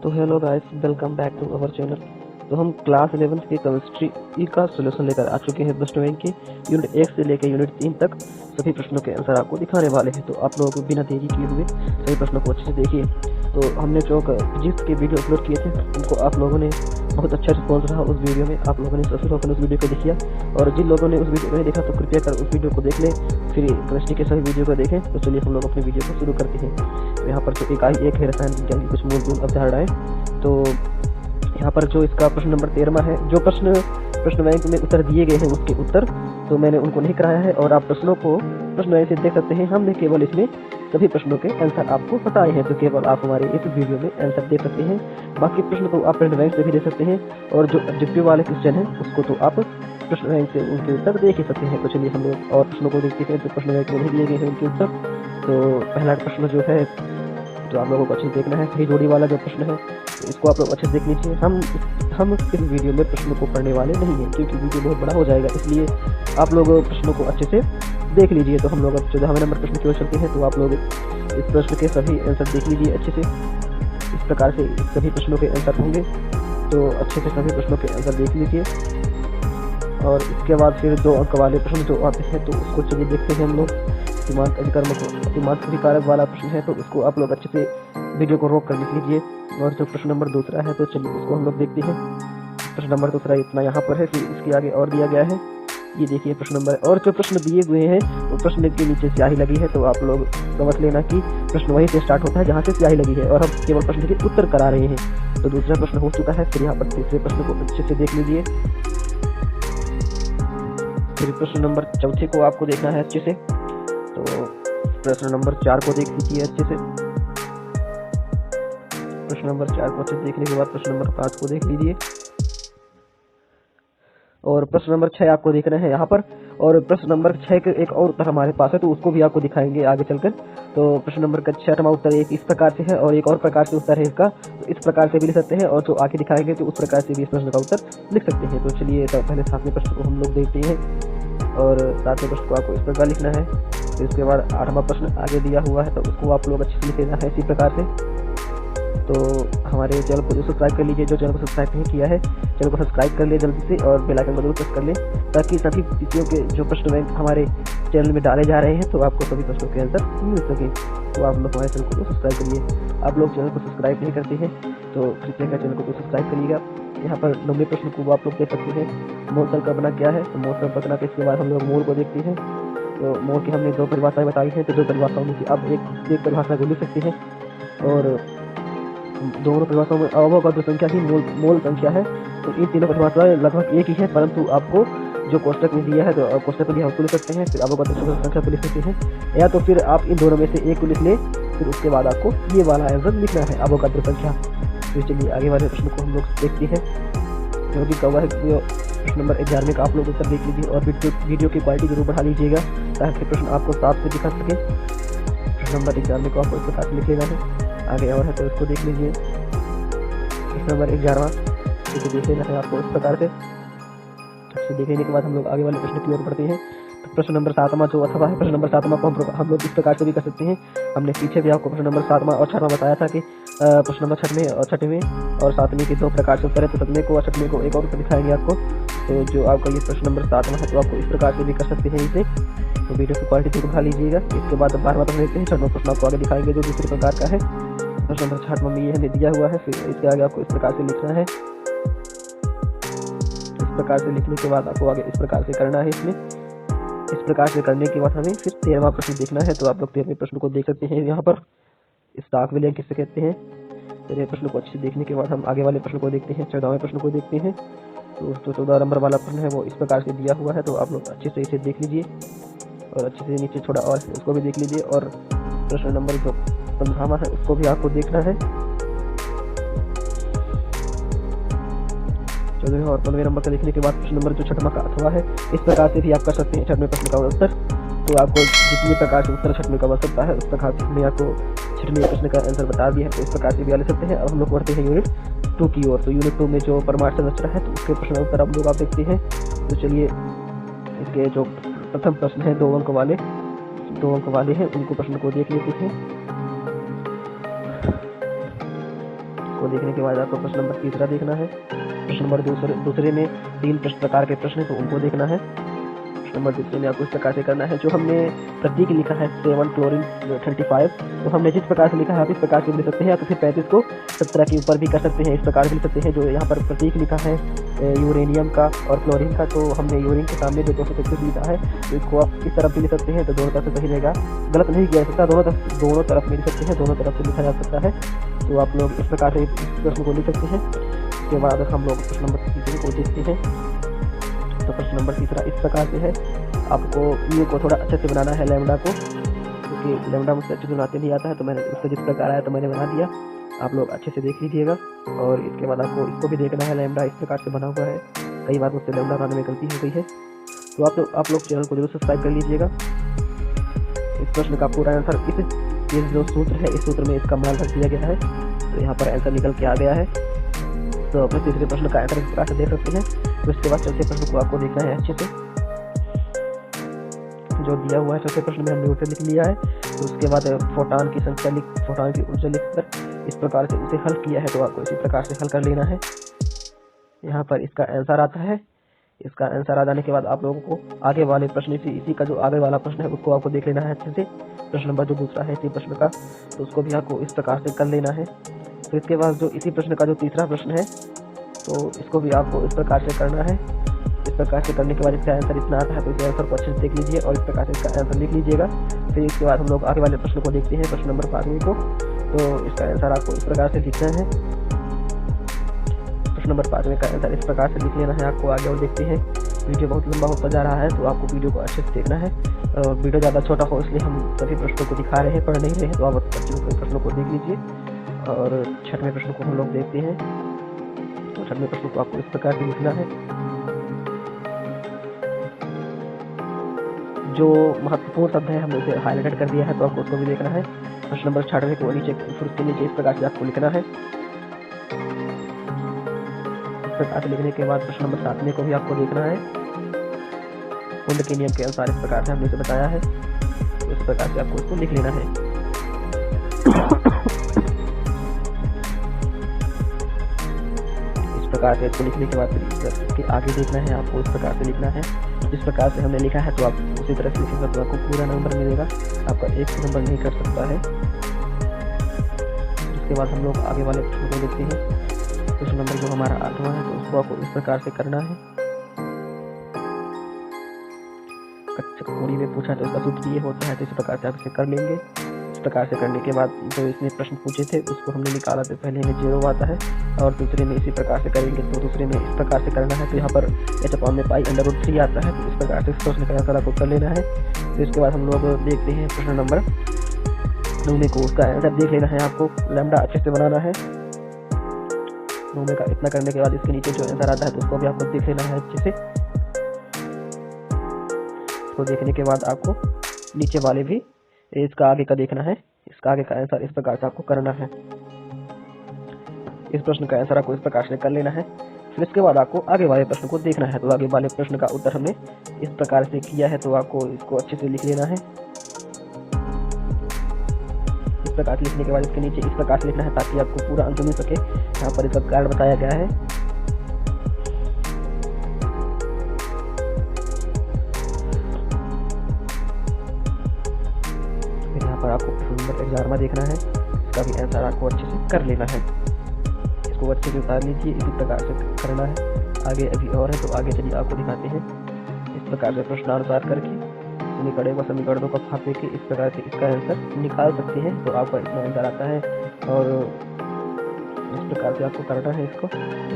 तो hello guys, welcome back to our channel. तो हम क्लास 11 के केमिस्ट्री का सॉल्यूशन लेकर आ चुके हैं। प्लस 2 के यूनिट 1 से लेकर यूनिट 3 तक सभी प्रश्नों के आंसर आपको दिखाने वाले हैं। तो आप लोग बिना देरी किए हुए सभी प्रश्नों को अच्छे से देखिए। तो हमने जो फिजिक्स के वीडियो अपलोड किए थे उनको आप लोगों ने बहुत अच्छा रिस्पॉन्स रहा। उस वीडियो में आप लोगों ने सभी लोगों ने उस वीडियो को देखिया, और जिन लोगों ने उस वीडियो को नहीं देखा तो कृपया कर उस वीडियो को देख लें, फिर केमिस्ट्री के सभी वीडियो को देखें। तो चलिए हम लोग अपनी वीडियो को शुरू करते हैं। तो यहाँ पर जो एक है रसायन विज्ञान की कुछ मूलभूत अवधारणाएं। तो यहाँ पर जो इसका प्रश्न नंबर 13 है, जो प्रश्न बैंक में उत्तर दिए गए हैं उसके उत्तर तो मैंने उनको नहीं कराया है, और आप प्रश्नों को प्रश्न बैंक से देख सकते हैं। हमने केवल इसमें सभी प्रश्नों के आंसर आपको बताए हैं, तो केवल आप हमारे इस वीडियो में आंसर देख सकते हैं। बाकी प्रश्न तो आप प्रश्न बैंक से भी दे सकते हैं, और जो ऑब्जेक्टिव वाले क्वेश्चन है उसको तो आप प्रश्न बैंक से उनके उत्तर देख ही सकते हैं। तो चलिए हम लोग और प्रश्नों को देखते हैं जो प्रश्न बैंक में नहीं दिए गए हैं उनके उत्तर। तो पहला प्रश्न जो है तो आप लोगों को अच्छे से देखना है, सही जोड़ी वाला जो प्रश्न है तो इसको आप लोग अच्छे से देख लीजिए। हम इस वीडियो में प्रश्नों को पढ़ने वाले नहीं हैं, क्योंकि वीडियो बहुत बड़ा हो जाएगा, इसलिए आप लोग प्रश्नों को अच्छे से देख लीजिए। तो हम लोग अब 14वें नंबर प्रश्न की ओर चलते हैं। तो आप लोग इस प्रश्न के सभी आंसर देख लीजिए अच्छे से। इस प्रकार से सभी प्रश्नों के आंसर होंगे, तो अच्छे से सभी प्रश्नों के आंसर देख लीजिए। और इसके बाद फिर 2 अंक वाले प्रश्न जो आते हैं तो उसको चलिए देखते हैं हम लोग। अतिमांत अधिकारक वाला प्रश्न है, तो उसको आप लोग अच्छे से वीडियो को रोक कर लिख लीजिए। और जो प्रश्न नंबर 2 है तो चलिए उसको हम लोग देखते हैं। प्रश्न नंबर 2 इतना यहाँ पर है, फिर इसके आगे और दिया गया है, ये देखिए प्रश्न नंबर। और जो प्रश्न दिए हुए हैं तो प्रश्न के नीचे स्याही लगी है, तो आप लोग समझ लेना कि प्रश्न वहीं से स्टार्ट होता है जहाँ से स्याही लगी है, और हम केवल प्रश्न के उत्तर करा रहे हैं। तो दूसरा प्रश्न हो चुका है, फिर यहाँ पर तीसरे प्रश्न को अच्छे से देख लीजिए। फिर प्रश्न नंबर 4 को आपको देखना है अच्छे से। तो प्रश्न नंबर 4 को देख लीजिए अच्छे से। प्रश्न नंबर 4 को अच्छे से देखने के बाद प्रश्न नंबर 5 को देख लीजिए, और प्रश्न नंबर 6 आपको देखना है यहाँ पर। और प्रश्न नंबर 6 के एक और उत्तर हमारे पास है, तो उसको भी आपको दिखाएंगे आगे चलकर। तो प्रश्न नंबर का 6वां उत्तर एक इस प्रकार से है, और एक और प्रकार से उत्तर है इसका, तो इस प्रकार से भी लिख सकते हैं, और जो आगे दिखाएंगे तो उस प्रकार से भी इस प्रश्न का उत्तर लिख सकते हैं। तो चलिए पहले 7वें प्रश्न को हम लोग देखते हैं, और 7वें प्रश्न को आपको इस प्रकार लिखना है। तो इसके बाद 8वां प्रश्न आगे दिया हुआ है, तो उसको आप लोग अच्छे से लिख लेना है इसी प्रकार से। तो हमारे चैनल को सब्सक्राइब कर लीजिए, जो चैनल को सब्सक्राइब नहीं किया है चैनल को सब्सक्राइब कर ले जल्दी से, और बेल आइकन को जरूर प्रेस कर लें, ताकि सभी चीज़ों के जो प्रश्न बैंक हमारे चैनल में डाले जा रहे हैं तो आपको सभी प्रश्नों के आंसर मिल सके। तो आप लोग हमारे चैनल को सब्सक्राइब करिए। आप लोग चैनल को सब्सक्राइब नहीं करते हैं तो कृपया चैनल को सब्सक्राइब करिएगा। यहाँ पर 9वें प्रश्न को आप लोग देख सकते हैं, मोल संकल्पना क्या है। तो मोल संकल्पना के इसके बाद हम लोग मोल को देखते हैं। तो मोल की हमने 2 परिभाषाएं बताई हैं, तो 2 परिभाषाओं में से आप एक परिभाषा को लिख सकते हैं, और दोनों परिभाषाओं में अवोगाद्रो संख्या ही मोल संख्या है। तो इन तीनों परिभाषाएं लगभग एक ही है, परंतु आपको जो कोष्टक में दिया है तो कोष्टक में दिया उसको लिख सकते हैं, फिर अवोगाद्रो संख्या को लिख सकते हैं, या तो फिर आप इन दोनों में से एक को लिख लें, फिर उसके बाद आपको ये वाला आंसर लिखना है अवोगाद्रो संख्या। तो चलिए आगे वाले प्रश्न को हम लोग देखते हैं, जो कि कवा है प्रश्न नंबर 11 का आप लोग उत्तर देख लीजिए, और वीडियो की क्वालिटी जरूर बढ़ा लीजिएगा ताकि प्रश्न आपको साफ से दिखा सके। प्रश्न नंबर 11 को आपको इस प्रकार से लिख लेना है। आगे और है तो इसको देख लीजिए। प्रश्न नंबर 11 इसे देख लेना है आपको इस प्रकार से। इसे देखने के बाद हम लोग आगे वाले प्रश्न की ओर बढ़ते हैं। तो प्रश्न नंबर 7वां जो अथवा है, प्रश्न नंबर 7वां को हम लोग इस प्रकार से भी कर सकते हैं। हमने पीछे भी आपको प्रश्न नंबर 7वां और 6वां बताया था कि प्रश्न नंबर 6वें और 7वें के 2 प्रकार से उत्तर है। तो 7वें को और 6वें को एक और उत्तर दिखाएंगे आपको। तो जो आपका ये प्रश्न नंबर 7वां है तो आपको इस प्रकार से भी कर सकते हैं इसे। तो वीडियो की क्वालिटी को बढ़ा लीजिएगा। इसके बाद 12वां प्रश्न देखते हैं। 6वां प्रश्न आपको आगे दिखाएंगे जो दूसरे प्रकार का है। प्रश्न नंबर 6वां में ये हमें दिया हुआ है, फिर इसके आगे आपको इस प्रकार से लिखना है। इस प्रकार से लिखने के बाद आपको आगे इस प्रकार से करना है। इसमें इस प्रकार से करने के बाद हमें फिर 13वां प्रश्न देखना है। तो आप लोग 13वें प्रश्न को देख सकते हैं यहाँ पर। स्टॉक विलय किसे कहते हैं। 13वें प्रश्न को अच्छे से देखने के बाद हम आगे वाले प्रश्न को देखते हैं, 14वें प्रश्न को देखते हैं। तो जो 14 नंबर वाला प्रश्न है वो इस प्रकार से दिया हुआ है, तो आप लोग अच्छे से इसे देख लीजिए, और अच्छे से नीचे छोड़ा और उसको भी देख लीजिए। और प्रश्न नंबर जो 15वां है उसको भी आपको देखना है। 14वें और 15वें नंबर का लिखने के बाद प्रश्न नंबर जो 6वां का अथवा है, इस प्रकार से भी आप कर सकते हैं 6वें प्रश्न का उत्तर। तो आपको जितने प्रकार से उत्तर 6वें का बन सकता है उस प्रकार से हमने आपको 6वें प्रश्न का आंसर बता दिया है। तो इस प्रकार से भी लिख सकते हैं। अब हम लोग बढ़ते हैं यूनिट 2 की ओर। तो यूनिट 2 में जो परमाणु संरचना है तो उसके प्रश्न उत्तर आप लोग देखते हैं। तो चलिए इसके जो प्रथम प्रश्न है 2 अंक वाले हैं, उनको प्रश्न को देख लेते हैं। इसको देखने के बाद आपको प्रश्न नंबर तीसरा देखना है। प्रश्न नंबर दूसरे में 3 प्रकार के प्रश्न है तो उनको देखना है। नंबर दूसरे में आपको इस प्रकार से करना है। जो हमने प्रतीक लिखा है 7 क्लोरीन 35, तो हमने जिस प्रकार से लिखा है आप इस प्रकार से लिख सकते हैं, या तो फिर 35 को 17 के ऊपर भी कर सकते हैं, इस प्रकार भी लिख सकते हैं। जो यहाँ पर प्रतीक लिखा है यूरेनियम का और क्लोरीन का, तो हमने यूरेन के सामने जो 233 लिखा है तो इसको आप इस तरफ भी लिख सकते हैं, तो दोनों तरफ से सही रहेगा, गलत नहीं किया जा सकता, दोनों तरफ में लिख सकते हैं, दोनों तरफ से लिखा जा सकता है। तो आप लोग इस प्रकार से इस प्रश्न को लिख सकते हैं। उसके बाद हम लोग प्रश्न नंबर तीसरे को देखते हैं। तो प्रश्न नंबर तीसरा इस प्रकार से है। आपको ये को थोड़ा अच्छे से बनाना है लैम्डा को, क्योंकि लैम्डा मुझसे अच्छे से बनाते नहीं आता है, तो मैंने उसका जिस प्रकार आया तो मैंने बना दिया। आप लोग अच्छे से देख लीजिएगा। और इसके बाद आपको इसको भी देखना है, लैम्डा इस प्रकार से बना हुआ है। कई बार मुझसे लैम्डा बनाने में गलती हो गई है, तो आप लोग चैनल को जरूर सब्सक्राइब कर लीजिएगा। इस प्रश्न का पूरा आंसर इस जो सूत्र है, इस सूत्र में इसका मान रख दिया गया है, तो यहाँ पर आंसर निकल के आ गया है। तो अपने तीसरे प्रश्न का आंसर इस प्रकार से देख सकते हैं। तो इसके बाद चौथे प्रश्न को आपको देखना है अच्छे से, जो दिया हुआ है चौथे प्रश्न में हमने उत्तर लिख लिया है। तो उसके बाद फोटॉन की संख्या फोटॉन की ऊर्जा लिखकर इस प्रकार से उसे हल किया है, तो आपको इसी प्रकार से हल कर लेना है। यहाँ पर इसका आंसर आता है। इसका आंसर आ जाने के बाद आप लोगों को आगे वाले प्रश्न इसी का जो आगे वाला प्रश्न है उसको आपको देख लेना है अच्छे से। प्रश्न नंबर जो दूसरा है इसी प्रश्न का, तो उसको भी आपको इस प्रकार से कर लेना है। तो इसके बाद जो इसी प्रश्न का जो तीसरा प्रश्न है, तो इसको भी आपको इस प्रकार से करना है। इस प्रकार से करने के बाद इसका आंसर इतना आता है, तो इस आंसर को अच्छे से देख लीजिए और इस प्रकार से इसका आंसर लिख लीजिएगा। फिर इसके बाद हम लोग आगे वाले प्रश्न को देखते हैं, प्रश्न नंबर 5 को। तो इसका आंसर आपको इस प्रकार से लिखना है। प्रश्न नंबर 5 का आंसर इस प्रकार से लिख लेना है आपको। आगे और देखते हैं। वीडियो बहुत लंबा होता जा रहा है, तो आपको वीडियो को अच्छे से देखना है। वीडियो ज़्यादा छोटा हो इसलिए हम सभी प्रश्नों को दिखा रहे हैं, पढ़ नहीं रहे हैं, तो आप अच्छे से प्रश्नों को देख लीजिए। और छठवें प्रश्न को हम लोग देखते हैं। तो छठवें प्रश्न को आपको इस प्रकार से लिखना है। जो महत्वपूर्ण शब्द है हमने उसे हाईलाइटेड कर दिया है, तो आपको उसको भी देखना है। प्रश्न नंबर 6 को नीचे उसके नीचे इस प्रकार से आपको लिखना है। इस प्रकार से लिखने के बाद प्रश्न नंबर 7 को भी आपको देखना है। कुंड के नियम के अनुसार इस प्रकार से हमने इसे बताया है, तो इस प्रकार से आपको इसको लिख लेना है। इस प्रकार से इसको लिखने के बाद फिर इसके आगे देखना है आपको, इस प्रकार से लिखना है। जिस प्रकार से हमने लिखा है तो आप उसी तरह से लिखेंगे तो आपको पूरा नंबर मिलेगा, आपका एक नंबर नहीं कर सकता है। इसके बाद हम लोग आगे वाले प्रश्न को देखते हैं। प्रश्न नंबर जो हमारा 8वां है, तो उसको आपको इस प्रकार से करना है। कठपुतली में पूछा तो इसका सूत्र ये होता है, तो इस प्रकार से आप इसे कर लेंगे। इस प्रकार से करने के बाद जो इसने प्रश्न पूछे थे उसको हमने निकाला, तो पहले में 0 आता है और दूसरे में इसी प्रकार से करेंगे, तो दूसरे में इस प्रकार से करना है। तो यहाँ पर h/π√3 आता है, तो इस प्रकार से इस प्रश्न का आंसर आपको कर लेना है। तो इसके बाद हम लोग देखते हैं प्रश्न नंबर 9 को, उसका आंसर देख लेना है आपको। लैम्डा अच्छे से बनाना है। 9 का इतना करने के बाद इसके नीचे जो आंसर आता है तो उसको भी आपको देख लेना है अच्छे से। इसको देखने के बाद आपको नीचे वाले भी इसका आगे का देखना है। इसका आगे का आंसर इस प्रकार से आपको करना है। इस प्रश्न का आंसर आपको इस प्रकार से कर लेना है। फिर इसके बाद आपको आगे वाले प्रश्न को देखना है। तो आगे वाले प्रश्न का उत्तर हमने इस प्रकार से किया है, तो आपको इसको अच्छे से लिख लेना है। इस प्रकार से लिखने के बाद इसके नीचे इस प्रकार से लिखना है ताकि आपको पूरा आंसर मिल सके। यहाँ पर इसका कारण बताया गया है। पर आपको नंबर 11वां देखना है, इसका भी आंसर आपको अच्छे से कर लेना है। इसको अच्छे से उतार लीजिए, इसी प्रकार से करना है। आगे अभी और है, तो आगे चलिए आपको दिखाते हैं। इस प्रकार से प्रश्नानुसार करके समीकरणों को समीकरणों का भाग देके इस प्रकार से इसका आंसर निकाल सकते हैं, तो आपका इतना आंसर आता है। और इस प्रकार से आपको करना है इसको।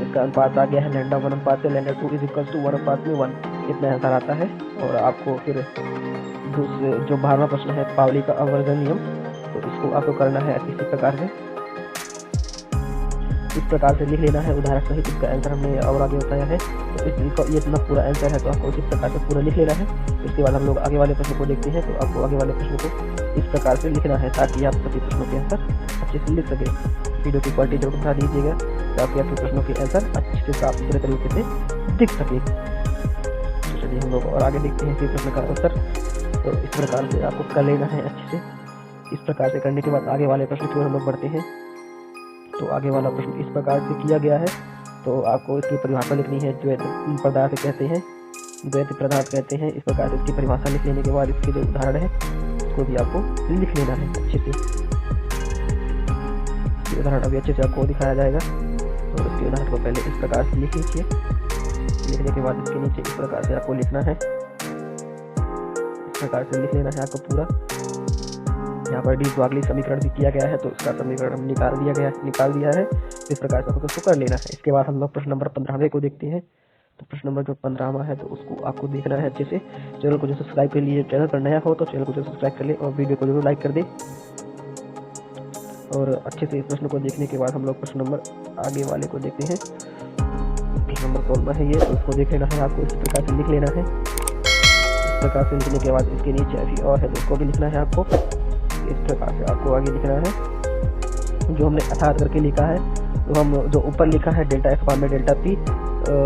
इसका अनुपात आ गया है λ1 से λ2 = 1/1, इतना आंसर आता है। और आपको फिर दूसरे जो 12वां प्रश्न है पावली का आवर्धन नियम, तो इसको आपको करना है इसी प्रकार से। इस प्रकार से लिख लेना है उदाहरण सहित। इसका आंसर हमने और आगे बताया है, तो इसका ये इतना पूरा आंसर है, तो आपको इस प्रकार से पूरा लिख लेना है। इसके बाद हम लोग आगे वाले प्रश्न को देखते हैं। तो आपको आगे वाले प्रश्न को इस प्रकार से लिखना है ताकि आप सभी प्रश्नों के आंसर अच्छे से लिख सके। वीडियो की क्वालिटी जरूर बढ़ा दीजिएगा ताकि आपके प्रश्नों के आंसर अच्छे से साफ सुथरे तरीके से दिख सके। तो चलिए हम लोग और आगे देखते हैं इसी प्रश्न का उत्तर। तो इस प्रकार से आपको कर लेना है अच्छे से। इस प्रकार से करने के बाद आगे वाले प्रश्न की ओर हम लोग बढ़ते हैं। तो आगे वाला प्रश्न इस प्रकार से किया गया है। तो आपको इसकी परिभाषा लिखनी है। द्वैत पदार्थ कहते हैं, द्वैत पदार्थ कहते हैं। इस प्रकार से इसकी परिभाषा लिख लेने के बाद इसके जो उदाहरण है उसको भी आपको लिख लेना है अच्छे से। उदाहरण अभी अच्छे से आपको दिखाया जाएगा। तो इसके उदाहरण को पहले इस प्रकार से लिख लीजिए। लिखने के बाद इसके नीचे इस प्रकार से आपको लिखना है, इस प्रकार से लिख लेना है आपको पूरा। यहाँ पर डी ब्रोगली समीकरण भी किया गया है, तो इसका समीकरण हम निकाल दिया है। इस प्रकार से आपको उसको कर लेना है। इसके बाद हम लोग प्रश्न नंबर 15वें को देखते हैं। तो प्रश्न नंबर जो 15वां है तो उसको आपको देखना है अच्छे से। चैनल को जो सब्सक्राइब कर लिए, चैनल पर नया हो तो चैनल को जो सब्सक्राइब कर ले और वीडियो को जरूर लाइक कर दे। और अच्छे से इस प्रश्न को देखने के बाद हम लोग प्रश्न नंबर आगे वाले को देखते हैं। प्रश्न नंबर 16 है ये, तो उसको देख लेना है आपको। इस प्रकार से लिख लेना है। इस प्रकार से लिखने के बाद इसके नीचे अभी और है तो उसको भी लिखना है आपको। इस प्रकार से आपको आगे लिखना है। जो हमने अर्थात करके लिखा है, तो हम जो ऊपर लिखा है डेल्टा एक्स बाद में डेल्टा पी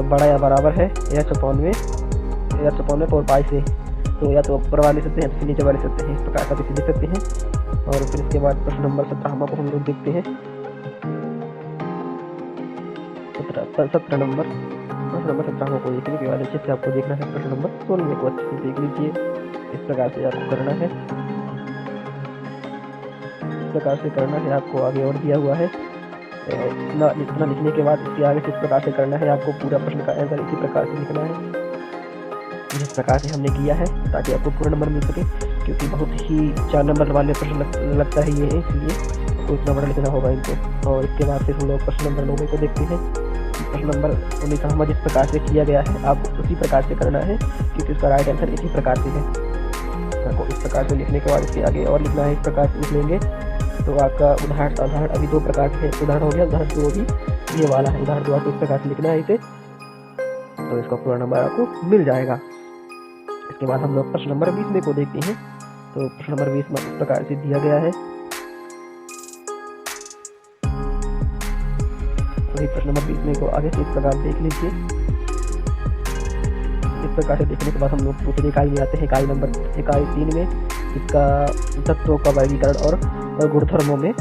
बड़ा या बराबर है एच अपॉन में 4 से, तो या तो ऊपर वाले सकते हैं तो नीचे वाले सकते हैं। इस प्रकार का भी लिख सकते हैं। और फिर इसके बाद प्रश्न नंबर 17 को हम लोग देखते हैं। 17 नंबर को देखने के बाद अच्छे से आपको देखना है। प्रश्न नंबर 16 को अच्छे से देख लीजिए। इस प्रकार से आपको करना है, इस प्रकार से करना है आपको। आगे और दिया हुआ है। इतना लिखने के बाद इसके आगे किस प्रकार से करना है आपको। पूरा प्रश्न का आंसर इसी प्रकार से लिखना है जिस प्रकार से हमने किया है, ताकि आपको पूरा नंबर मिल सके। क्योंकि बहुत ही 4 नंबर वाले प्रश्न लगता है ये, इसलिए आपको इतना बड़ा लिखना होगा इनको। और इसके बाद फिर हम लोग प्रश्न नंबर 9 को देखते हैं। प्रश्न नंबर 19 जिस प्रकार से किया गया है आपको उसी प्रकार से करना है, क्योंकि उसका राइट आंसर इसी प्रकार से है। आपको इस प्रकार से लिखने के बाद इसके आगे और लिखना है। इस प्रकार से लिख लेंगे तो आपका उदाहरण अभी 2 प्रकार के उदाहरण हो गया। उदाहरण 2 भी ये वाला है। उदाहरण 2 आपको इस प्रकार से लिखना है इसे, तो इसका पूरा नंबर आपको मिल जाएगा। इसके बाद हम लोग प्रश्न नंबर 20 को देखते हैं। तो प्रश्न नंबर 20 में इस प्रकार से दिया गया है। तो प्रश्न नंबर 20 को आगे से इस प्रकार देख लीजिए। इस प्रकार से देखने के बाद हम लोग दूसरी इकाई में आते हैं। इकाई 3 में इसका तत्वों का वर्गीकरण और गुणधर्मों में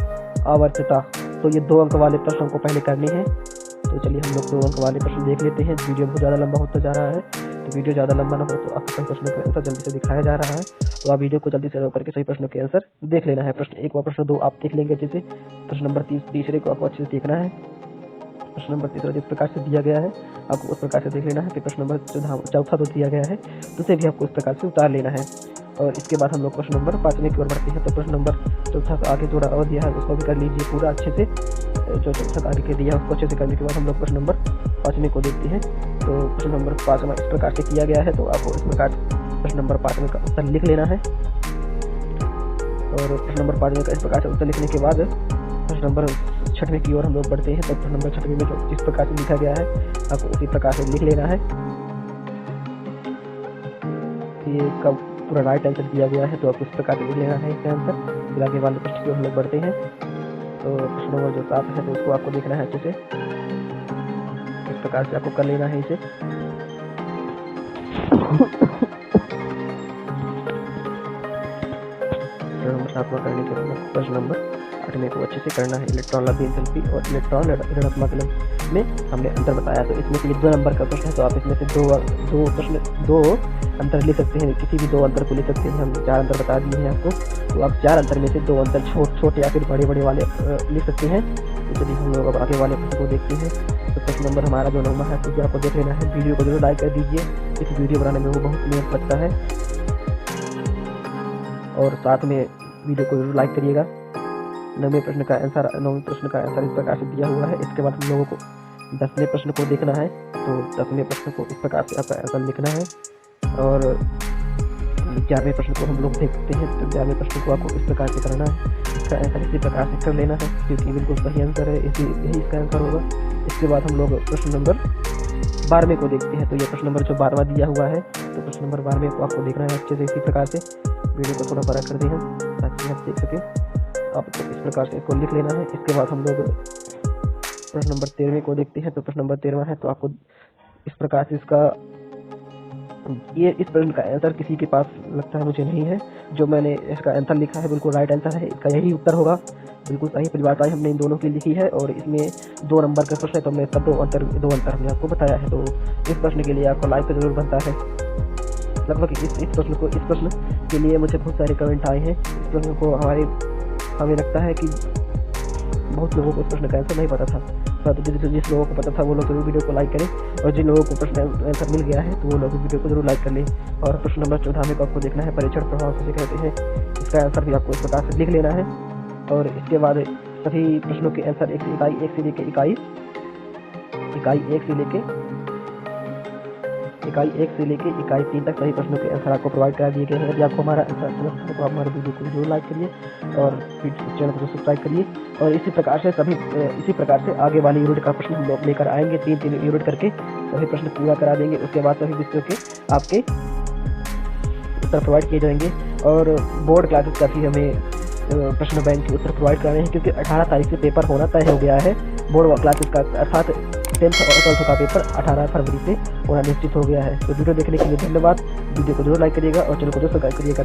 आवर्तता। तो ये 2 अंक वाले प्रश्न को पहले करने हैं। तो चलिए हम लोग 2 अंक वाले प्रश्न देख लेते हैं। वीडियो बहुत ज़्यादा लंबा होता जा रहा है, तो वीडियो ज़्यादा लंबा ना हो तो आपको सही प्रश्न का आंसर जल्दी से दिखाया जा रहा है। तो आप वीडियो को जल्दी से रोक करके सही प्रश्न के आंसर देख लेना है। प्रश्न 1 व प्रश्न 2 आप देख लेंगे अच्छे से। प्रश्न नंबर 3 को आपको अच्छे से देखना है। प्रश्न नंबर 3 जिस प्रकार से दिया गया है आपको उस प्रकार से देख लेना है। कि प्रश्न नंबर 4 जो दिया गया है तो उसे भी आपको इस प्रकार से उतार लेना है। और इसके बाद हम लोग प्रश्न नंबर 5 की ओर बढ़ते हैं। तो प्रश्न नंबर 4 का आगे थोड़ा और दिया है उसको भी कर लीजिए पूरा अच्छे से। जो 4 आगे के दिया है उसको अच्छे से करने के बाद हम लोग प्रश्न नंबर 5 को देखते हैं। तो प्रश्न नंबर 5 में इस प्रकार से किया गया है। तो आपको इस प्रकार प्रश्न नंबर 5 का उत्तर लिख लेना है। और प्रश्न नंबर 5 का इस प्रकार से उत्तर लिखने के बाद प्रश्न नंबर 6 की ओर हम लोग बढ़ते हैं। तो प्रश्न नंबर 6 में जो जिस प्रकार से लिखा गया है आपको उसी प्रकार से लिख लेना है। ये कब पूरा राइट आंसर दिया गया है तो आपको इस प्रकार से लिख लेना है इसका आंसर। फिर आगे वाले प्रश्न की ओर हम लोग बढ़ते हैं। तो प्रश्न नंबर जो 7 है तो उसको आपको देखना है अच्छे से। इस प्रकार से आपको कर लेना है इसे। नंबर 7 करने के बाद प्रश्न नंबर 8 को अच्छे से करना है। इलेक्ट्रॉन लब्ध एंथैल्पी और इलेक्ट्रॉन ऋणात्मक में हमने अंतर बताया। तो इसमें से 2 नंबर का प्रश्न है, तो आप इसमें से 2 अंतर ले सकते हैं। किसी भी 2 अंतर को ले सकते हैं। हम 4 अंतर बता दिए हैं आपको, तो आप 4 अंतर में से 2 अंतर छोटे या फिर बड़े वाले ले सकते हैं। तो चलिए हम लोग अब आगे वाले प्रश्न को देखते हैं। तो प्रश्न नंबर हमारा जो 9 है तो आपको देख लेना है। वीडियो को जरूर लाइक कर दीजिए। इस वीडियो बनाने में वो बहुत मेहनत लगता है। और साथ में वीडियो को जरूर लाइक करिएगा। 9वें प्रश्न का आंसर इस प्रकार से दिया हुआ है। इसके बाद हम लोगों को 10वें प्रश्न को देखना है। तो 10वें प्रश्न को इस प्रकार से आपका आंसर लिखना है। और 11वें प्रश्न को हम लोग देखते हैं। तो 11वें प्रश्न को आपको इस प्रकार से करना है। इसका आंसर इसी प्रकार से कर लेना है, क्योंकि बिल्कुल सही आंसर है, यही इसका आंसर होगा। इसके बाद हम लोग प्रश्न नंबर 12वें को देखते हैं। तो ये प्रश्न नंबर जो 12वां दिया हुआ है, तो प्रश्न नंबर 12वें को आपको देखना है अच्छे से इसी प्रकार से। वीडियो को थोड़ा बड़ा कर दें हम, ताकि आप देख सकें। आपको इस प्रकार से इसको लिख लेना है। इसके बाद हम लोग प्रश्न नंबर 13वें को देखते हैं। तो प्रश्न नंबर 13वां है, तो आपको इस प्रकार से इसका ये इस प्रश्न का आंसर किसी के पास लगता है मुझे नहीं है। जो मैंने इसका आंसर लिखा है बिल्कुल राइट आंसर है, इसका यही उत्तर होगा। बिल्कुल सही परिभाषाएं हमने इन दोनों की लिखी है और इसमें 2 नंबर का प्रश्न है तो हमने इसका दो अंतर हमने आपको बताया है। तो इस प्रश्न के लिए आपको लाइक तो जरूर बनता है। लगभग इस प्रश्न के लिए मुझे बहुत सारे कमेंट आए हैं। इस प्रश्न को हमें लगता है कि बहुत लोगों को इस प्रश्न का आंसर नहीं पता था, परंतु जिस लोगों को पता था वो लोग जरूर वीडियो को लाइक करें और जिन लोगों को प्रश्न आंसर मिल गया है तो वो लोग वीडियो को जरूर लाइक कर लें। और प्रश्न नंबर 14 में आपको देखना है परीक्षण प्रभाव से कहते हैं, इसका आंसर भी आपको इस प्रकार से लिख लेना है। और इसके बाद सभी प्रश्नों के आंसर इकाई 1 से लेकर इकाई 3 तक सभी प्रश्नों के आंसर आपको प्रोवाइड करा दिए गए हैं। यदि आपको हमारा आंसर अच्छा लगता है तो आप हमारे वीडियो को जरूर लाइक करिए और फिर चैनल को सब्सक्राइब करिए। और इसी प्रकार से आगे वाली यूनिट का प्रश्न हम लोग लेकर आएंगे, 3 यूनिट करके सभी प्रश्न पूरा करा देंगे। उसके बाद सभी विषयों के आपके उत्तर प्रोवाइड किए जाएंगे। और बोर्ड क्लासेस का भी हमें प्रश्न बैंक के उत्तर प्रोवाइड कर रहे हैं, क्योंकि 18 तारीख से पेपर होना तय हो गया है। बोर्ड क्लासेस का अर्थात 10th और 12th का पेपर 18 फरवरी से होना निश्चित हो गया है। तो वीडियो देखने के लिए धन्यवाद। वीडियो को जरूर लाइक करिएगा और चैनल को जरूर सब्सक्राइब करिएगा।